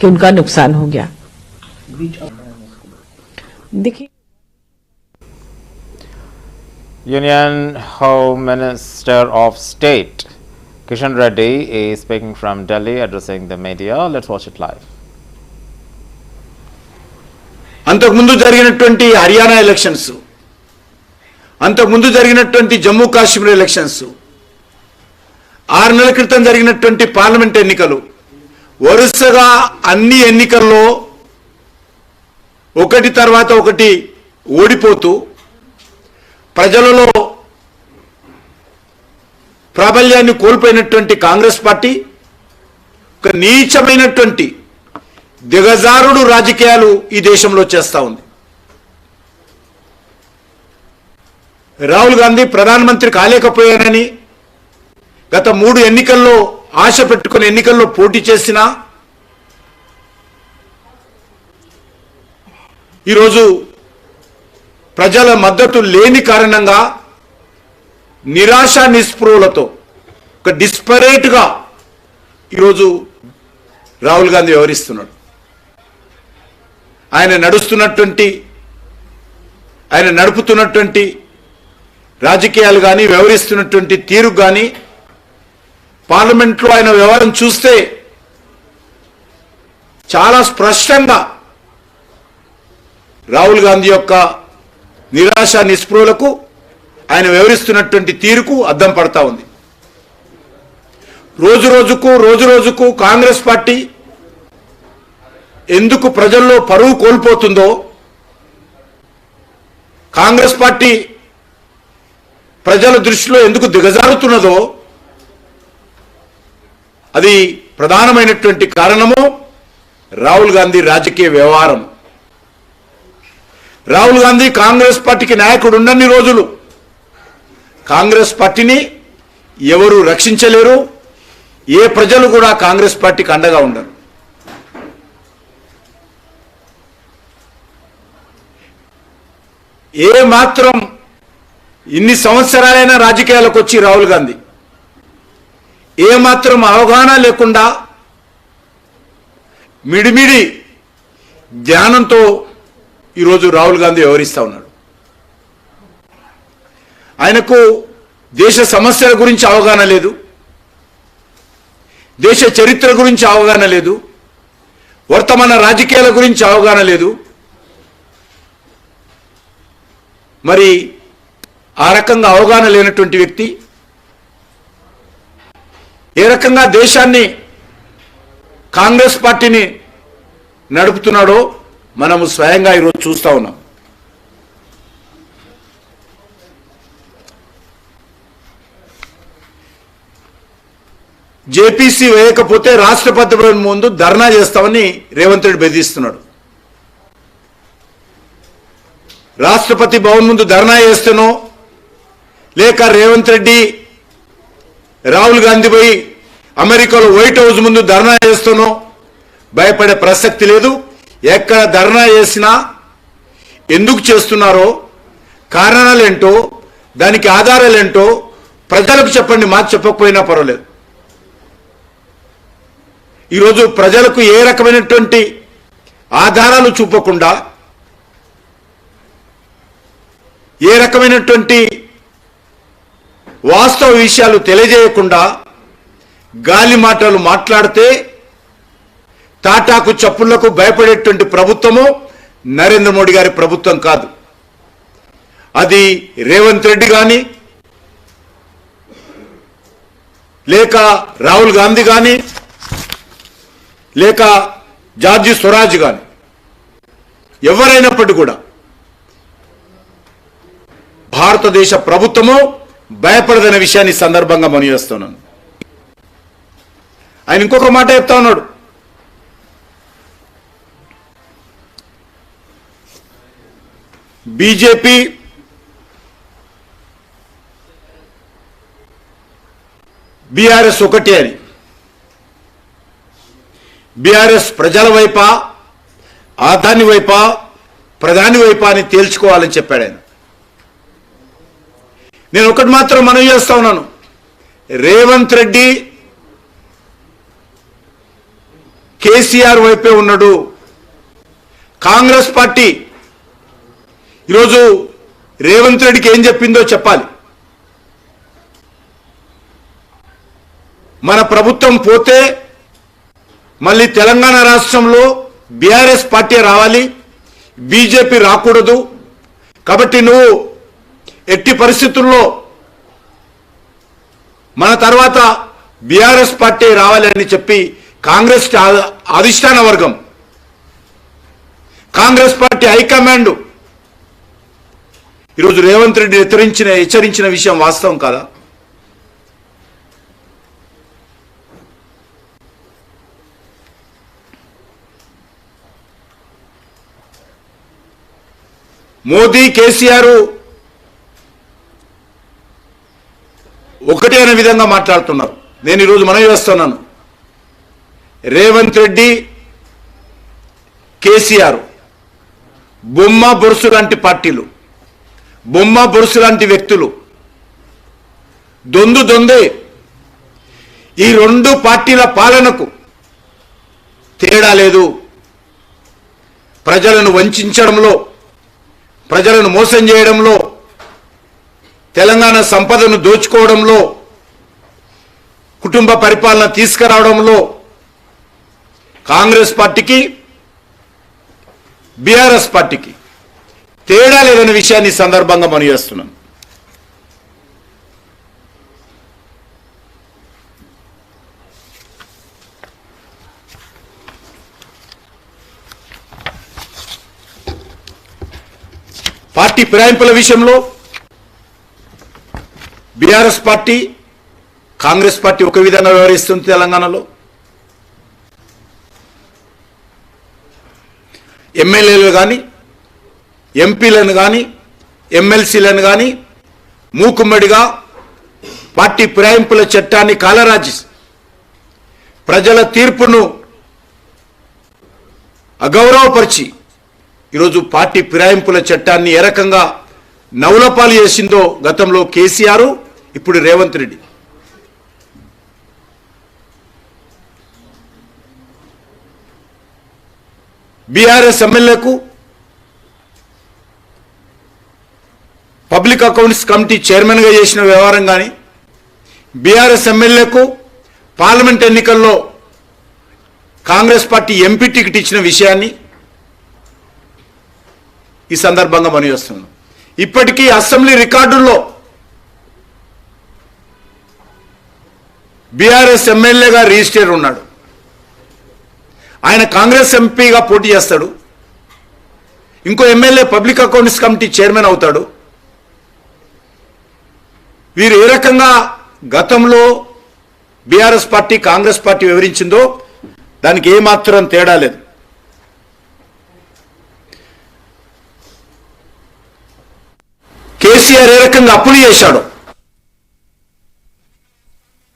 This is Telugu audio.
कि उनका नुकसान हो गया। देखिए, Union Home Minister of State Kishan Reddy is speaking from Delhi, addressing the media. Let's watch it live. అంతకుముందు జరిగినటువంటి హర్యానా ఎలక్షన్స్, అంతకుముందు జరిగినటువంటి జమ్మూ కాశ్మీర్ ఎలక్షన్స్, 6 నెలల క్రితం జరిగినటువంటి పార్లమెంట్ ఎన్నికలు, వరుసగా అన్ని ఎన్నికల్లో ఒకటి తర్వాత ఒకటి ఓడిపోతూ ప్రజలలో ప్రాబల్యాన్ని కోల్పోయినటువంటి కాంగ్రెస్ పార్టీ ఒక నీచమైనటువంటి దిగజారుడు రాజకీయాలు ఈ దేశంలో చేస్తూ ఉంది. రాహుల్ గాంధీ ప్రధానమంత్రి కాలేకపోయానని గత 3 ఎన్నికల్లో ఆశ పెట్టుకుని ఎన్నికల్లో పోటీ చేసినా ఈరోజు ప్రజల మద్దతు లేని కారణంగా నిరాశ నిస్పృహలతో ఒక డిస్పరేట్గా ఈరోజు రాహుల్ గాంధీ వ్యవహరిస్తున్నాడు. ఆయన నడుపుతున్నటువంటి రాజకీయాలు కానీ వ్యవహరిస్తున్నటువంటి తీరు కానీ పార్లమెంట్లో ఆయన వ్యవహారం చూస్తే చాలా స్పష్టంగా రాహుల్ గాంధీ యొక్క నిరాశ నిస్పృహలకు ఆయన వ్యవహరిస్తున్నటువంటి తీరుకు అద్దం పడతా ఉంది. రోజు రోజుకు కాంగ్రెస్ పార్టీ ఎందుకు ప్రజల్లో పరువు కోల్పోతుందో, కాంగ్రెస్ పార్టీ ప్రజల దృష్టిలో ఎందుకు దిగజారుతున్నదో అది ప్రధానమైనటువంటి కారణము రాహుల్ గాంధీ రాజకీయ వ్యవహారం. రాహుల్ గాంధీ కాంగ్రెస్ పార్టీకి నాయకుడు ఉన్నన్ని రోజులు కాంగ్రెస్ పార్టీని ఎవరు రక్షించలేరు, ఏ ప్రజలు కూడా కాంగ్రెస్ పార్టీకి అండగా ఉండరు. ఏ మాత్రం ఇన్ని సంవత్సరాలైన రాజకీయాలకు వచ్చి రాహుల్ గాంధీ ఏ మాత్రం అవగాహన లేకుండా మిడిమిడి జ్ఞానంతో ఈరోజు రాహుల్ గాంధీ వ్యవహరిస్తూ ఉన్నాడు. ఆయనకు దేశ సమస్యల గురించి అవగాహన లేదు, దేశ చరిత్ర గురించి అవగాహన లేదు, వర్తమాన రాజకీయాల గురించి అవగాహన లేదు. మరి ఆ రకంగా అవగాహన లేనటువంటి వ్యక్తి ఏ రకంగా దేశాన్ని కాంగ్రెస్ పార్టీని నడుపుతున్నాడో మనము స్వయంగా ఈరోజు చూస్తూ ఉన్నాం. జేపీసీ వేయకపోతే రాష్ట్రపతి భవన్ ముందు ధర్నా చేస్తామని రేవంత్ రెడ్డి బెదిరిస్తున్నాడు. రాష్ట్రపతి భవన్ ముందు ధర్నా చేస్తానో లేక రేవంత్ రెడ్డి రాహుల్ గాంధీ పోయి అమెరికాలో వైట్ హౌస్ ముందు ధర్నా చేస్తానో భయపడే ప్రసక్తి లేదు. ఎక్కడ ధర్నా చేసినా ఎందుకు చేస్తున్నారో, కారణాలేంటో, దానికి ఆధారాలేంటో ప్రజలకు చెప్పండి, మాకు చెప్పకపోయినా పర్వాలేదు. ఈరోజు ప్రజలకు ఏ రకమైనటువంటి ఆధారాలు చూపకుండా, ఏ రకమైనటువంటి వాస్తవ విషయాలు తెలియజేయకుండా గాలి మాటలు మాట్లాడితే తాటాకు చప్పుళ్లకు భయపడేటువంటి ప్రభుత్వము నరేంద్ర మోడీ గారి ప్రభుత్వం కాదు. అది రేవంత్ రెడ్డి కానీ లేక రాహుల్ గాంధీ కానీ లేక జార్జి స్వరాజ్ కానీ ఎవరైనప్పటికీ కూడా భారతదేశ ప్రభుత్వము భయపడదనే విషయాన్ని సందర్భంగా మనవి చేస్తున్నాను. ఆయన ఇంకొక మాట చెప్తా ఉన్నాడు, బీజేపీ బీఆర్ఎస్ ఒకటే అని. బీఆర్ఎస్ ప్రజల వైపా, ఆదాని వైపా, ప్రధాని వైపా అని తేల్చుకోవాలని చెప్పాడు ఆయన. నేను ఒకటి మాత్రం మనవి చేస్తా ఉన్నాను, రేవంత్ రెడ్డి కేసీఆర్ వైపే ఉన్నాడు. కాంగ్రెస్ పార్టీ ఈరోజు రేవంత్ రెడ్డికి ఏం చెప్పిందో చెప్పాలి. మన ప్రభుత్వం పోతే మళ్ళీ తెలంగాణ రాష్ట్రంలో బీఆర్ఎస్ పార్టీ రావాలి, బీజేపీ రాకూడదు. కాబట్టి నువ్వు ఎట్టి పరిస్థితుల్లో మన తర్వాత బీఆర్ఎస్ పార్టీ రావాలి అని చెప్పి కాంగ్రెస్ అధిష్టాన వర్గం, కాంగ్రెస్ పార్టీ హైకమాండ్ ఈరోజు రేవంత్ రెడ్డి హెచ్చరించిన విషయం వాస్తవం కాదా? మోదీ కేసీఆర్ ఒకటే అనే విధంగా మాట్లాడుతున్నారు. నేను ఈరోజు మనవి చేస్తున్నాను, రేవంత్ రెడ్డి కేసీఆర్ బొమ్మ బొరుసు లాంటి పార్టీలు, బొమ్మ బొరుసు లాంటి వ్యక్తులు, దొందే. ఈ రెండు పార్టీల పాలనకు తేడా లేదు. ప్రజలను వంచడంలో, ప్రజలను మోసం చేయడంలో, తెలంగాణ సంపదను దోచుకోవడంలో, కుటుంబ పరిపాలన తీసుకురావడంలో కాంగ్రెస్ పార్టీకి బీఆర్ఎస్ పార్టీకి తేడా లేదనే విషయాన్ని సందర్భంగా మనం చేస్తున్నాం. పార్టీ ఫిరాయింపుల విషయంలో బీఆర్ఎస్ పార్టీ, కాంగ్రెస్ పార్టీ ఒక విధంగా వ్యవహరిస్తుంది. తెలంగాణలో ఎమ్మెల్యేలు కానీ, ఎంపీలను కానీ, ఎమ్మెల్సీలను కానీ మూకుమ్మడిగా పార్టీ ఫిరాయింపుల చట్టాన్ని కాలరాజి ప్రజల తీర్పును అగౌరవపరిచి ఈరోజు పార్టీ ఫిరాయింపుల చట్టాన్ని ఏ రకంగా నవలపాలు చేసిందో గతంలో కేసీఆర్, ఇప్పుడు రేవంత్ రెడ్డి. బీఆర్ఎస్ ఎమ్మెల్యేకు పబ్లిక్ అకౌంట్స్ కమిటీ చైర్మన్గా చేసిన వ్యవహారం కానీ, బీఆర్ఎస్ ఎమ్మెల్యేకు పార్లమెంట్ ఎన్నికల్లో కాంగ్రెస్ పార్టీ ఎంపీ టికెట్ ఇచ్చిన విషయాన్ని ఈ సందర్భంగా మనం చేస్తున్నాం. ఇప్పటికీ అసెంబ్లీ రికార్డుల్లో బీఆర్ఎస్ ఎమ్మెల్యేగా రిజిస్టర్ ఉన్నాడు. ఆయన కాంగ్రెస్ ఎంపీగా పోటీ చేస్తాడు. ఇంకో MLA public accounts committee chairman అవుతాడు. వీరు ఏ రకంగా గతంలో బీఆర్ఎస్ పార్టీ, కాంగ్రెస్ పార్టీ వివరించిందో దానికి ఏమాత్రం తేడా లేదు. కేసీఆర్ ఏ రకంగా అప్పులు చేశాడు,